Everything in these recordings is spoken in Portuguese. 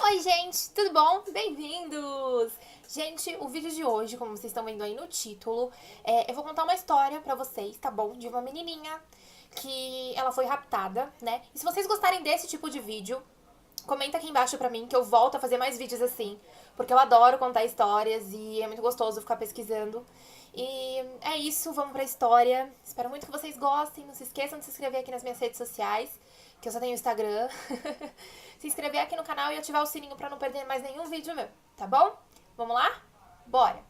Oi, gente, tudo bom? Bem-vindos! Gente, o vídeo de hoje, como vocês estão vendo aí no título, eu vou contar uma história pra vocês, tá bom? De uma menininha que ela foi raptada, né? E se vocês gostarem desse tipo de vídeo, comenta aqui embaixo pra mim que eu volto a fazer mais vídeos assim, porque eu adoro contar histórias e é muito gostoso ficar pesquisando. E é isso, vamos pra história. Espero muito que vocês gostem. Não se esqueçam de se inscrever aqui nas minhas redes sociais, que eu só tenho Instagram. Se inscrever aqui no canal e ativar o sininho pra não perder mais nenhum vídeo meu, tá bom? Vamos lá? Bora!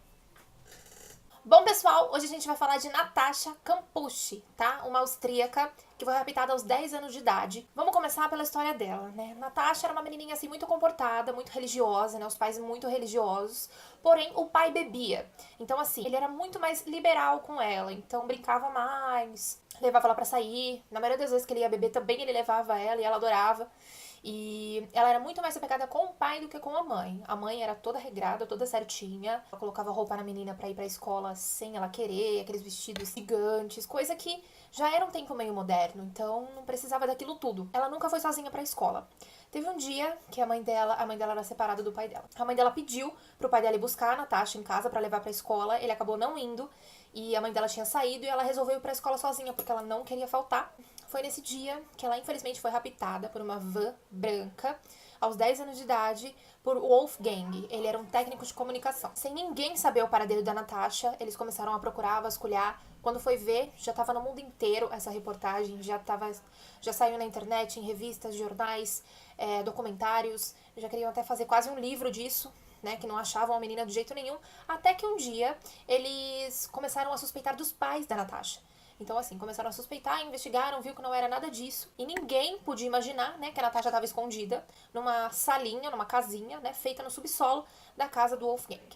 Bom, pessoal, hoje a gente vai falar de Natasha Kampusch, tá? Uma austríaca que foi raptada aos 10 anos de idade. Vamos começar pela história dela, né? Natasha era uma menininha, assim, muito comportada, muito religiosa, né? Os pais muito religiosos. Porém, o pai bebia. Então, assim, ele era muito mais liberal com ela. Então, brincava mais, levava ela pra sair. Na maioria das vezes que ele ia beber, também ele levava ela e ela adorava. E ela era muito mais apegada com o pai do que com a mãe. A mãe era toda regrada, toda certinha. Ela colocava roupa na menina pra ir pra escola sem ela querer, aqueles vestidos gigantes, coisa que já era um tempo meio moderno, então não precisava daquilo tudo. Ela nunca foi sozinha pra escola. Teve um dia que a mãe dela era separada do pai dela. A mãe dela pediu pro pai dela ir buscar a Natasha em casa pra levar pra escola. Ele acabou não indo e a mãe dela tinha saído e ela resolveu ir pra escola sozinha porque ela não queria faltar. Foi nesse dia que ela infelizmente foi raptada por uma van branca aos 10 anos de idade por Wolfgang. Ele era um técnico de comunicação. Sem ninguém saber o paradeiro da Natasha, eles começaram a procurar, a vasculhar. Quando foi ver, já estava no mundo inteiro essa reportagem, já saiu na internet, em revistas, jornais, documentários. Já queriam até fazer quase um livro disso, né, que não achavam a menina de jeito nenhum, até que um dia eles começaram a suspeitar dos pais da Natasha. Então, assim, começaram a suspeitar, investigaram, viu que não era nada disso. E ninguém podia imaginar, né, que a Natasha estava escondida numa salinha, numa casinha, né, feita no subsolo da casa do Wolfgang.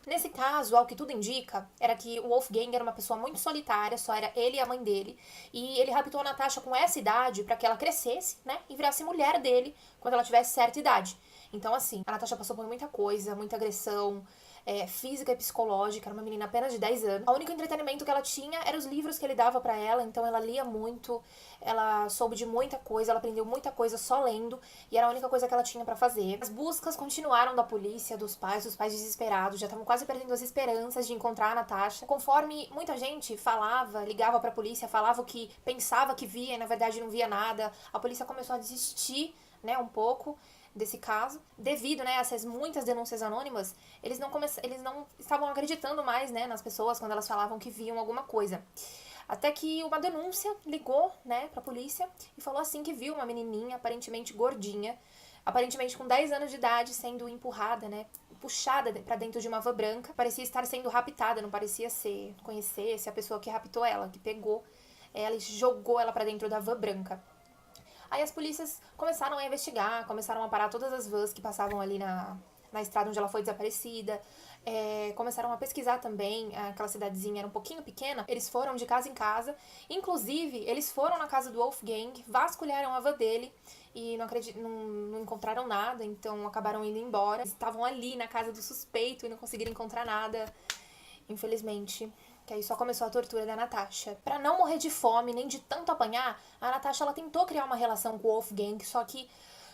Nesse caso, ao que tudo indica, era que o Wolfgang era uma pessoa muito solitária, só era ele e a mãe dele. E ele raptou a Natasha com essa idade para que ela crescesse, né, e virasse mulher dele quando ela tivesse certa idade. Então, assim, a Natasha passou por muita coisa, muita agressão, física e psicológica, era uma menina apenas de 10 anos. O único entretenimento que ela tinha eram os livros que ele dava pra ela, então ela lia muito, ela soube de muita coisa, ela aprendeu muita coisa só lendo, e era a única coisa que ela tinha pra fazer. As buscas continuaram da polícia, dos pais, os pais desesperados, já estavam quase perdendo as esperanças de encontrar a Natasha. Conforme muita gente falava, ligava pra polícia, falava o que pensava que via e na verdade não via nada, a polícia começou a desistir, né, um pouco desse caso, devido, né, a essas muitas denúncias anônimas, eles não estavam acreditando mais, né, nas pessoas quando elas falavam que viam alguma coisa. Até que uma denúncia ligou, né, pra polícia e falou assim que viu uma menininha aparentemente gordinha, aparentemente com 10 anos de idade, sendo empurrada, né, puxada pra dentro de uma van branca. Parecia estar sendo raptada, não parecia conhecesse a pessoa que raptou ela, que pegou ela e jogou ela pra dentro da van branca. Aí as polícias começaram a investigar, começaram a parar todas as vans que passavam ali na estrada onde ela foi desaparecida. Começaram a pesquisar também, aquela cidadezinha era um pouquinho pequena, eles foram de casa em casa, inclusive eles foram na casa do Wolfgang, vasculharam a van dele e não encontraram nada, então acabaram indo embora. Eles estavam ali na casa do suspeito e não conseguiram encontrar nada, infelizmente. Que aí só começou a tortura da Natasha. Pra não morrer de fome, nem de tanto apanhar, a Natasha ela tentou criar uma relação com o Wolfgang, só que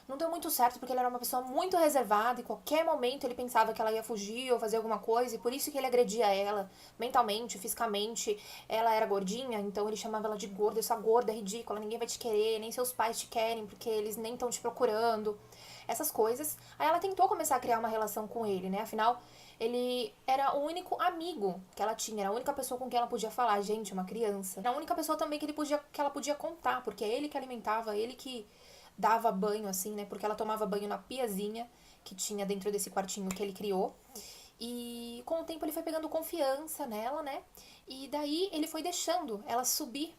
não deu muito certo porque ele era uma pessoa muito reservada e qualquer momento ele pensava que ela ia fugir ou fazer alguma coisa e por isso que ele agredia ela mentalmente, fisicamente. Ela era gordinha, então ele chamava ela de gorda, essa gorda é ridícula, ninguém vai te querer, nem seus pais te querem porque eles nem estão te procurando. Essas coisas. Aí ela tentou começar a criar uma relação com ele, né? Afinal, ele era o único amigo que ela tinha, era a única pessoa com quem ela podia falar, gente, uma criança. Era a única pessoa também que ela podia contar, porque é ele que alimentava, ele que dava banho, assim, né? Porque ela tomava banho na piazinha que tinha dentro desse quartinho que ele criou. E com o tempo ele foi pegando confiança nela, né? E daí ele foi deixando ela subir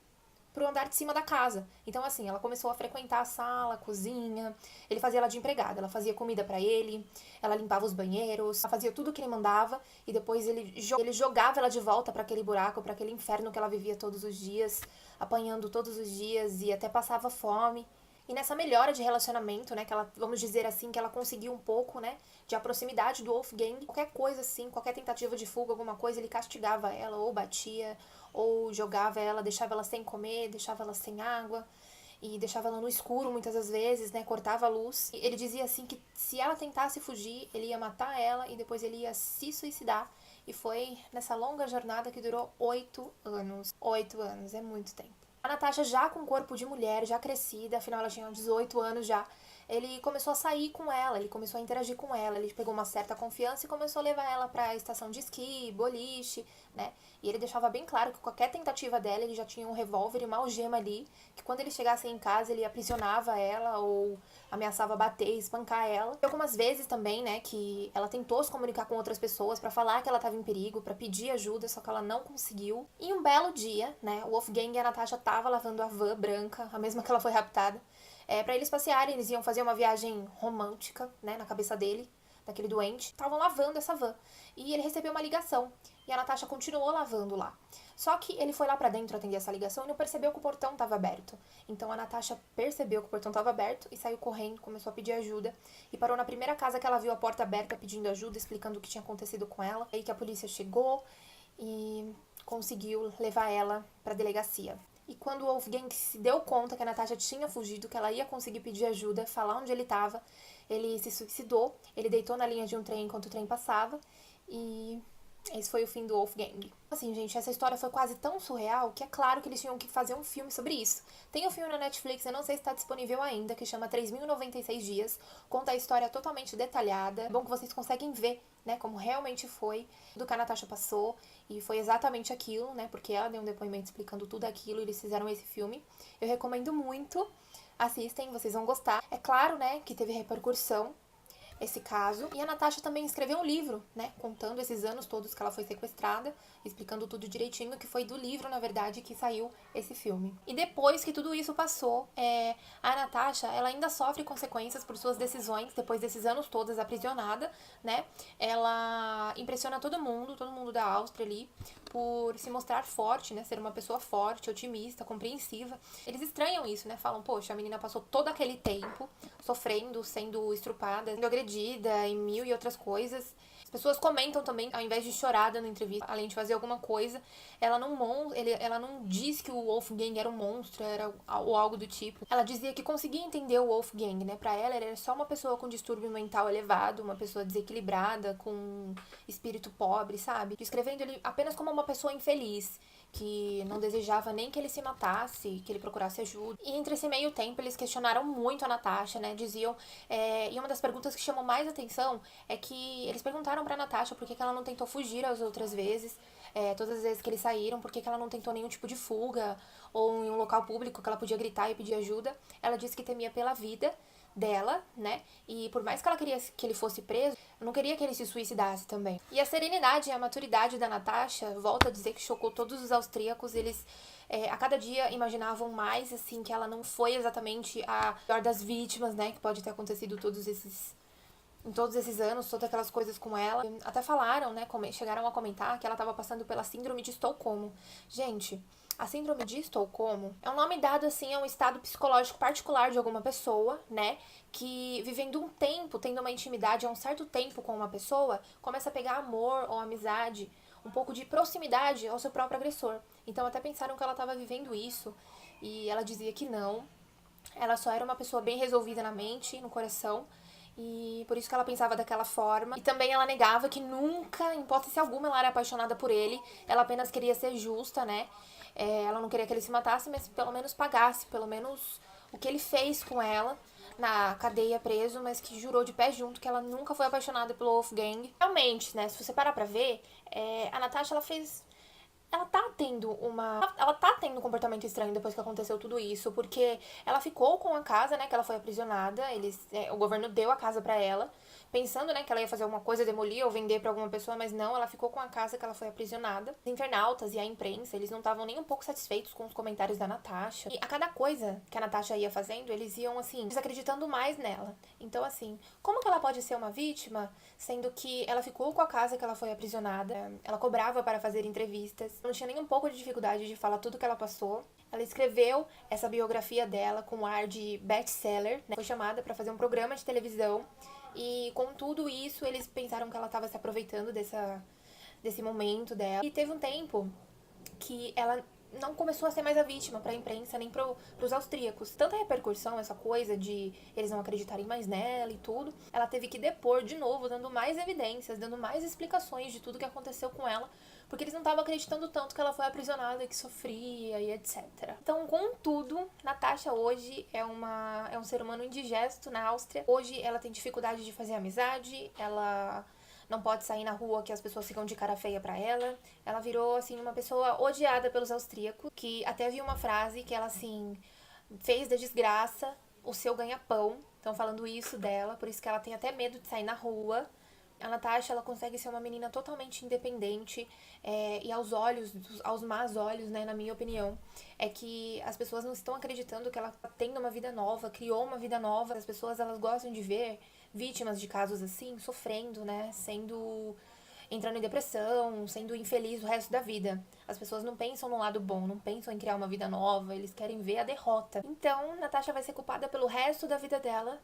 pro andar de cima da casa. Então, assim, ela começou a frequentar a sala, a cozinha. Ele fazia ela de empregada. Ela fazia comida pra ele, ela limpava os banheiros, ela fazia tudo o que ele mandava e depois ele jogava ela de volta pra aquele buraco, pra aquele inferno que ela vivia todos os dias, apanhando todos os dias e até passava fome. E nessa melhora de relacionamento, né, que ela, vamos dizer assim, que ela conseguiu um pouco, né, de a proximidade do Wolfgang, qualquer coisa assim, qualquer tentativa de fuga, alguma coisa, ele castigava ela, ou batia, ou jogava ela, deixava ela sem comer, deixava ela sem água. e deixava ela no escuro muitas das vezes, né? Cortava a luz. E ele dizia assim que se ela tentasse fugir, ele ia matar ela e depois ele ia se suicidar. E foi nessa longa jornada que durou 8 anos. 8 anos, é muito tempo. A Natasha, já com corpo de mulher, já crescida, afinal ela tinha 18 anos já, ele começou a sair com ela, ele começou a interagir com ela, ele pegou uma certa confiança e começou a levar ela pra estação de esqui, boliche, né? E ele deixava bem claro que qualquer tentativa dela, ele já tinha um revólver e uma algema ali, que quando eles chegassem em casa, ele aprisionava ela ou ameaçava bater, espancar ela. E algumas vezes também, né, que ela tentou se comunicar com outras pessoas pra falar que ela tava em perigo, pra pedir ajuda, só que ela não conseguiu. E um belo dia, né, o Wolfgang e a Natasha tava lavando a van branca, a mesma que ela foi raptada, pra eles passearem, eles iam fazer uma viagem romântica, né, na cabeça dele, daquele doente. Estavam lavando essa van. E ele recebeu uma ligação. E a Natasha continuou lavando lá. Só que ele foi lá pra dentro atender essa ligação e não percebeu que o portão estava aberto. Então a Natasha percebeu que o portão estava aberto e saiu correndo, começou a pedir ajuda. E parou na primeira casa que ela viu a porta aberta pedindo ajuda, explicando o que tinha acontecido com ela. Aí que a polícia chegou e conseguiu levar ela pra delegacia. E quando o Wolfgang se deu conta que a Natasha tinha fugido, que ela ia conseguir pedir ajuda, falar onde ele estava, ele se suicidou, ele deitou na linha de um trem enquanto o trem passava e esse foi o fim do Wolfgang. Assim, gente, essa história foi quase tão surreal que é claro que eles tinham que fazer um filme sobre isso. Tem um filme na Netflix, eu não sei se está disponível ainda, que chama 3.096 Dias. Conta a história totalmente detalhada. É bom que vocês conseguem ver, né, como realmente foi do que a Natasha passou. E foi exatamente aquilo, né, porque ela deu um depoimento explicando tudo aquilo e eles fizeram esse filme. Eu recomendo muito. Assistem, vocês vão gostar. É claro, né, que teve repercussão esse caso. E a Natasha também escreveu um livro, né, contando esses anos todos que ela foi sequestrada, explicando tudo direitinho, que foi do livro, na verdade, que saiu esse filme. E depois que tudo isso passou, a Natasha, ela ainda sofre consequências por suas decisões, depois desses anos todos aprisionada, né, ela impressiona todo mundo da Áustria ali, por se mostrar forte, né, ser uma pessoa forte, otimista, compreensiva. Eles estranham isso, né, falam, poxa, a menina passou todo aquele tempo sofrendo, sendo estrupada, sendo agredida e mil e outras coisas. As pessoas comentam também, ao invés de chorar dando entrevista, além de fazer alguma coisa, ela não diz que o Wolfgang era um monstro, ou algo do tipo. Ela dizia que conseguia entender o Wolfgang, né? Pra ela, ele era só uma pessoa com distúrbio mental elevado, uma pessoa desequilibrada, com espírito pobre, sabe? Descrevendo ele apenas como uma pessoa infeliz, que não desejava nem que ele se matasse, que ele procurasse ajuda. E entre esse meio tempo, eles questionaram muito a Natasha, né? Diziam... e uma das perguntas que chamou mais atenção é que eles perguntaram pra Natasha por que ela não tentou fugir as outras vezes, todas as vezes que eles saíram, por que ela não tentou nenhum tipo de fuga, ou em um local público que ela podia gritar e pedir ajuda. Ela disse que temia pela vida dela, né? E por mais que ela queria que ele fosse preso, eu não queria que ele se suicidasse também. E a serenidade e a maturidade da Natasha, volto a dizer que chocou todos os austríacos. Eles a cada dia imaginavam mais, assim, que ela não foi exatamente a pior das vítimas, né? Que pode ter acontecido em todos esses anos, todas aquelas coisas com ela. Até falaram, né? Chegaram a comentar que ela estava passando pela síndrome de Estocolmo. Gente, a síndrome de Estocolmo é um nome dado, assim, a um estado psicológico particular de alguma pessoa, né? Que vivendo um tempo, tendo uma intimidade há um certo tempo com uma pessoa, começa a pegar amor ou amizade, um pouco de proximidade ao seu próprio agressor. Então até pensaram que ela estava vivendo isso e ela dizia que não. Ela só era uma pessoa bem resolvida na mente, no coração, e por isso que ela pensava daquela forma. E também ela negava que nunca, em hipótese alguma, ela era apaixonada por ele. Ela apenas queria ser justa, né? Ela não queria que ele se matasse, mas pelo menos pagasse, pelo menos o que ele fez com ela na cadeia preso, mas que jurou de pé junto que ela nunca foi apaixonada pelo Wolfgang. Realmente, né, se você parar pra ver, a Natasha, ela tá tendo um comportamento estranho depois que aconteceu tudo isso, porque ela ficou com a casa, né, que ela foi aprisionada, o governo deu a casa pra ela, pensando, né, que ela ia fazer alguma coisa, demolir ou vender pra alguma pessoa, mas não, ela ficou com a casa que ela foi aprisionada. Os internautas e a imprensa, eles não estavam nem um pouco satisfeitos com os comentários da Natasha, e a cada coisa que a Natasha ia fazendo, eles iam, assim, desacreditando mais nela. Então, assim, como que ela pode ser uma vítima, sendo que ela ficou com a casa que ela foi aprisionada, ela cobrava para fazer entrevistas, não tinha nem um pouco de dificuldade de falar tudo que ela passou. Ela escreveu essa biografia dela com ar de best-seller, né? Foi chamada para fazer um programa de televisão e com tudo isso eles pensaram que ela estava se aproveitando desse momento dela. E teve um tempo que ela não começou a ser mais a vítima pra imprensa nem pros austríacos. Tanta repercussão, essa coisa de eles não acreditarem mais nela e tudo. Ela teve que depor de novo, dando mais evidências, dando mais explicações de tudo que aconteceu com ela, porque eles não estavam acreditando tanto que ela foi aprisionada e que sofria e etc. Então, contudo, Natasha hoje é um ser humano indigesto na Áustria. Hoje ela tem dificuldade de fazer amizade, ela não pode sair na rua que as pessoas ficam de cara feia pra ela. Ela virou, assim, uma pessoa odiada pelos austríacos, que até vi uma frase que ela, assim, fez da desgraça o seu ganha-pão. Estão falando isso dela, por isso que ela tem até medo de sair na rua. A Natasha, ela consegue ser uma menina totalmente independente, e aos olhos, aos más olhos, né, na minha opinião, é que as pessoas não estão acreditando que ela tá tendo uma vida nova, criou uma vida nova. As pessoas, elas gostam de ver vítimas de casos assim, sofrendo, né, entrando em depressão, sendo infeliz o resto da vida. As pessoas não pensam no lado bom, não pensam em criar uma vida nova, eles querem ver a derrota. Então, Natasha vai ser culpada pelo resto da vida dela,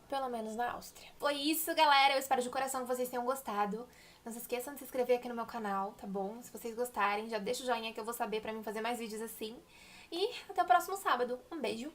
pelo menos na Áustria. Foi isso, galera. Eu espero de coração que vocês tenham gostado. Não se esqueçam de se inscrever aqui no meu canal, tá bom? Se vocês gostarem, já deixa o joinha que eu vou saber pra mim fazer mais vídeos assim. E até o próximo sábado. Um beijo.